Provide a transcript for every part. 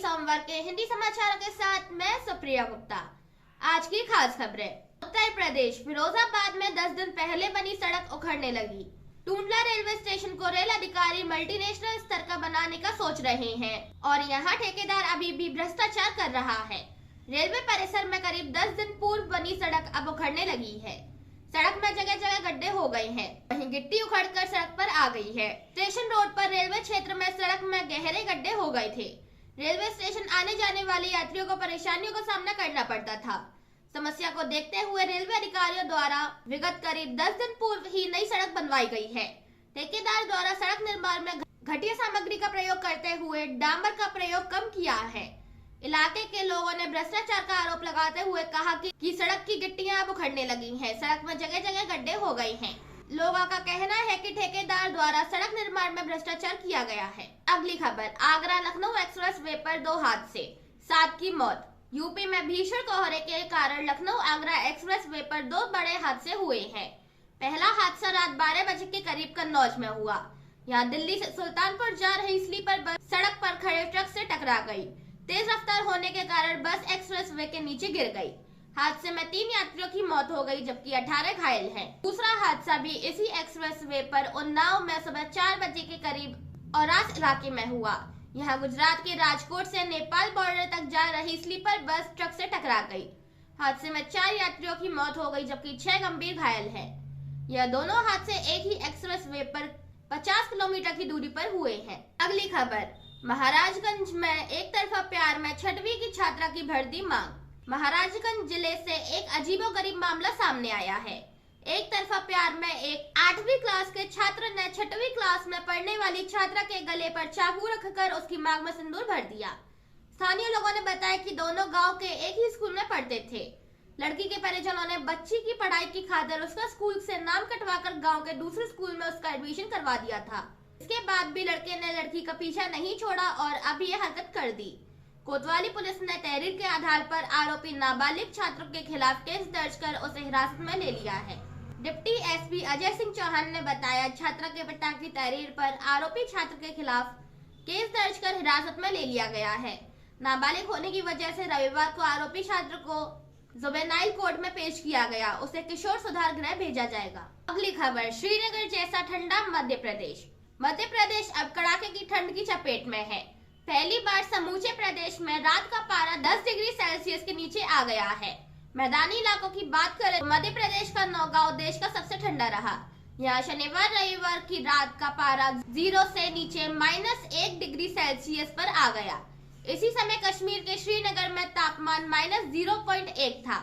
सोमवार के हिंदी समाचारों के साथ मैं सुप्रिया गुप्ता। आज की खास खबरें। उत्तर प्रदेश फिरोजाबाद में 10 दिन पहले बनी सड़क उखड़ने लगी। टूंडला रेलवे स्टेशन को रेल अधिकारी मल्टीनेशनल स्तर का बनाने का सोच रहे हैं और यहाँ ठेकेदार अभी भी भ्रष्टाचार कर रहा है। रेलवे परिसर में करीब 10 दिन पूर्व बनी सड़क अब उखड़ने लगी है। सड़क में जगह जगह गड्ढे हो गए हैं, वहीं गिट्टी उखड़कर सड़क पर आ गई है। स्टेशन रोड पर रेलवे क्षेत्र में सड़क में गहरे गड्ढे हो गए थे। रेलवे स्टेशन आने जाने वाले यात्रियों को परेशानियों का सामना करना पड़ता था। समस्या को देखते हुए रेलवे अधिकारियों द्वारा विगत करीब 10 दिन पूर्व ही नई सड़क बनवाई गई है। ठेकेदार द्वारा सड़क निर्माण में घटिया सामग्री का प्रयोग करते हुए डामर का प्रयोग कम किया है। इलाके के लोगों ने भ्रष्टाचार का आरोप लगाते हुए कहा कि सड़क की गिट्टियां अब उखड़ने लगी हैं। सड़क में जगह जगह गड्ढे हो गए हैं। लोगों का कहना है कि ठेकेदार द्वारा सड़क निर्माण में भ्रष्टाचार किया गया है। अगली खबर, आगरा लखनऊ एक्सप्रेस वे पर 2 हादसे, 7 की मौत। यूपी में भीषण कोहरे के कारण लखनऊ आगरा एक्सप्रेस वे पर 2 बड़े हादसे हुए हैं। पहला हादसा रात 12 बजे के करीब कन्नौज में हुआ। यहाँ दिल्ली से सुल्तानपुर जा रही स्लीपर बस सड़क पर खड़े ट्रक से टकरा गई। तेज रफ्तार होने के कारण बस एक्सप्रेस वे के नीचे गिर गई। हादसे में 3 यात्रियों की मौत हो गई जबकि 18 घायल हैं। दूसरा हादसा भी इसी एक्सप्रेस वे पर उन्नाव में सुबह 4 बजे के करीब औरास इलाके में हुआ। यहाँ गुजरात के राजकोट से नेपाल बॉर्डर तक जा रही स्लीपर बस ट्रक से टकरा गई। हादसे में 4 यात्रियों की मौत हो गई जबकि 6 गंभीर घायल हैं। यह दोनों हादसे एक ही एक्सप्रेस वे पर 50 किलोमीटर की दूरी पर हुए हैं। अगली खबर, महाराजगंज में एक तरफा प्यार में 6वीं की छात्रा की भर्ती मांग। महाराजगंज जिले से एक अजीबोगरीब मामला सामने आया है। एक तरफा प्यार में एक 8वीं क्लास के छात्र ने 6वीं क्लास में पढ़ने वाली छात्रा के गले पर चाकू रखकर उसकी मांग में सिंदूर भर दिया। स्थानीय लोगों ने बताया कि दोनों गांव के एक ही स्कूल में पढ़ते थे। लड़की के परिजनों ने बच्ची की पढ़ाई की खातिर उसका स्कूल से नाम कटवाकर गाँव के दूसरे स्कूल में उसका एडमिशन करवा दिया था। इसके बाद भी लड़के ने लड़की का पीछा नहीं छोड़ा और अब ये हरकत कर दी। कोतवाली पुलिस ने तहरीर के आधार पर आरोपी नाबालिग छात्र के खिलाफ केस दर्ज कर उसे हिरासत में ले लिया है। डिप्टी एसपी अजय सिंह चौहान ने बताया, छात्रा के पिता की तहरीर पर आरोपी छात्र के खिलाफ केस दर्ज कर हिरासत में ले लिया गया है। नाबालिग होने की वजह से रविवार को आरोपी छात्र को जुवेनाइल कोर्ट में पेश किया गया। उसे किशोर सुधार गृह भेजा जाएगा। अगली खबर, श्रीनगर जैसा ठंडा मध्य प्रदेश। मध्य प्रदेश अब कड़ाके की ठंड की चपेट में है। पहली बार समूचे प्रदेश में रात का पारा 10 डिग्री सेल्सियस के नीचे आ गया है। मैदानी इलाकों की बात करें तो मध्य प्रदेश का नौगांव देश का सबसे ठंडा रहा। यहाँ शनिवार रविवार की रात का पारा 0 से नीचे -1 डिग्री सेल्सियस पर आ गया। इसी समय कश्मीर के श्रीनगर में तापमान -0.1 था।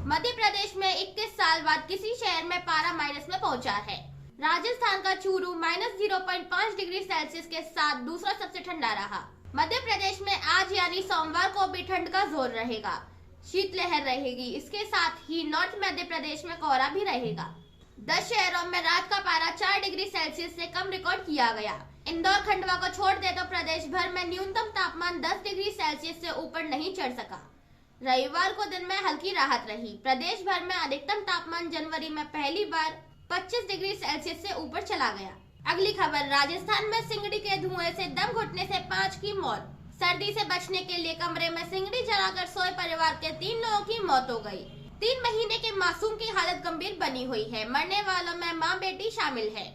मध्य प्रदेश में 21 साल बाद किसी शहर में पारा माइनस में पहुंचा है। राजस्थान का चूरू -0.5 डिग्री सेल्सियस के साथ दूसरा सबसे ठंडा रहा। मध्य प्रदेश में आज यानी सोमवार को भी ठंड का जोर रहेगा। शीतलहर रहेगी। इसके साथ ही नॉर्थ मध्य प्रदेश में कोहरा भी रहेगा। 10 शहरों में रात का पारा 4 डिग्री सेल्सियस से कम रिकॉर्ड किया गया। इंदौर खंडवा को छोड़ दे तो प्रदेश भर में न्यूनतम तापमान 10 डिग्री सेल्सियस से ऊपर नहीं चढ़ सका। रविवार को दिन में हल्की राहत रही। प्रदेश भर में अधिकतम तापमान जनवरी में पहली बार 25 डिग्री सेल्सियस से ऊपर चला गया। अगली खबर, राजस्थान में सिंगड़ी के धुएं से दम घुटने से 5 की मौत। सर्दी से बचने के लिए कमरे में सिंगड़ी जलाकर सोए परिवार के 3 लोगों की मौत हो गई। 3 महीने के मासूम की हालत गंभीर बनी हुई है। मरने वालों में मां बेटी शामिल है।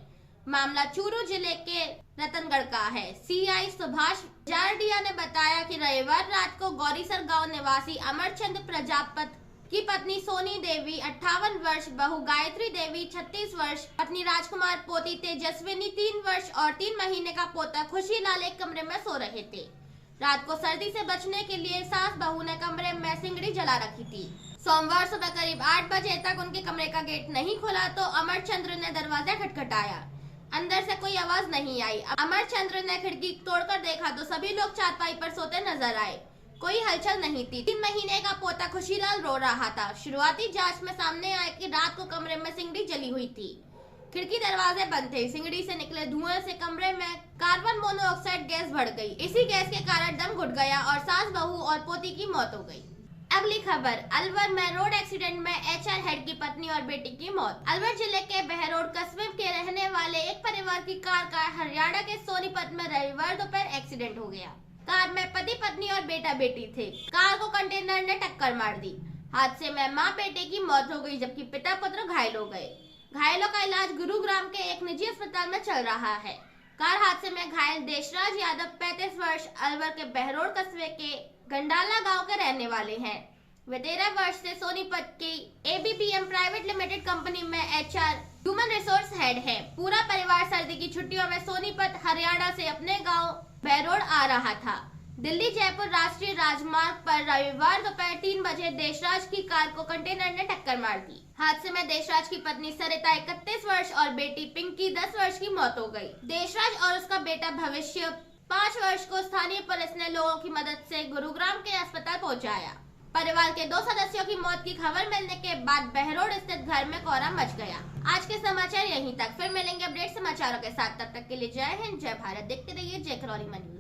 मामला चूरू जिले के रतनगढ़ का है। सीआई सुभाष जारडिया ने बताया कि रविवार रात को गौरीसर गांव निवासी अमरचंद प्रजापत की पत्नी सोनी देवी 58 वर्ष, बहू गायत्री देवी 36 वर्ष, पत्नी राजकुमार, पोती तेजस्विनी 3 वर्ष और 3 महीने का पोता खुशीलाल एक कमरे में सो रहे थे। रात को सर्दी से बचने के लिए सास बहू ने कमरे में सिंगड़ी जला रखी थी। सोमवार सुबह करीब 8 बजे तक उनके कमरे का गेट नहीं खुला तो अमरचंद्र ने दरवाजा खटखटाया। अंदर से कोई आवाज नहीं आई। अमरचंद्र ने खिड़की तोड़कर देखा तो सभी लोग चारपाई पर सोते नजर आए। कोई हलचल नहीं थी। 3 महीने का पोता खुशीलाल रो रहा था। शुरुआती जांच में सामने आया कि रात को कमरे में सिंगड़ी जली हुई थी। खिड़की दरवाजे बंद थे। सिंगड़ी से निकले धुएं से कमरे में कार्बन मोनोऑक्साइड गैस बढ़ गई। इसी गैस के कारण दम घुट गया और सास बहू और पोती की मौत हो गई। अगली खबर, अलवर में रोड एक्सीडेंट में एचआर हेड की पत्नी और बेटी की मौत। अलवर जिले के बहरोड कस्बे के रहने वाले एक परिवार की कार का हरियाणा के सोनीपत में रविवार दोपहर एक्सीडेंट हो गया। कार में पति पत्नी और बेटा बेटी थे। कार को कंटेनर ने टक्कर मार दी। हादसे में मां बेटे की मौत हो गई, जबकि पिता पुत्र घायल हो गए। घायलों का इलाज गुरुग्राम के एक निजी अस्पताल में चल रहा है। कार हादसे में घायल देशराज यादव 35 वर्ष अलवर के बहरोड कस्बे के गंडाला गांव के रहने वाले हैं। वे 13 वर्ष से सोनीपत की ABPM प्राइवेट लिमिटेड कंपनी में HR ह्यूमन रिसोर्स हेड है। पूरा परिवार सर्दी की छुट्टियों में सोनीपत हरियाणा से अपने गांव बहरोड आ रहा था। दिल्ली जयपुर राष्ट्रीय राजमार्ग पर रविवार दोपहर 3 बजे देशराज की कार को कंटेनर ने टक्कर मार दी। हादसे में देशराज की पत्नी सरिता 31 वर्ष और बेटी पिंकी 10 वर्ष की मौत हो गई। देशराज और उसका बेटा भविष्य 5 वर्ष को स्थानीय पुलिस ने लोगों की मदद से गुरुग्राम के अस्पताल पहुंचाया। परिवार के 2 सदस्यों की मौत की खबर मिलने के बाद बहरोड स्थित घर में कोहराम मच गया। आज के समाचार यहीं तक, फिर मिलेंगे अपडेट समाचारों के साथ। तब तक के लिए जय हिंद, जय भारत। देखते रहिए जय करौली न्यूज।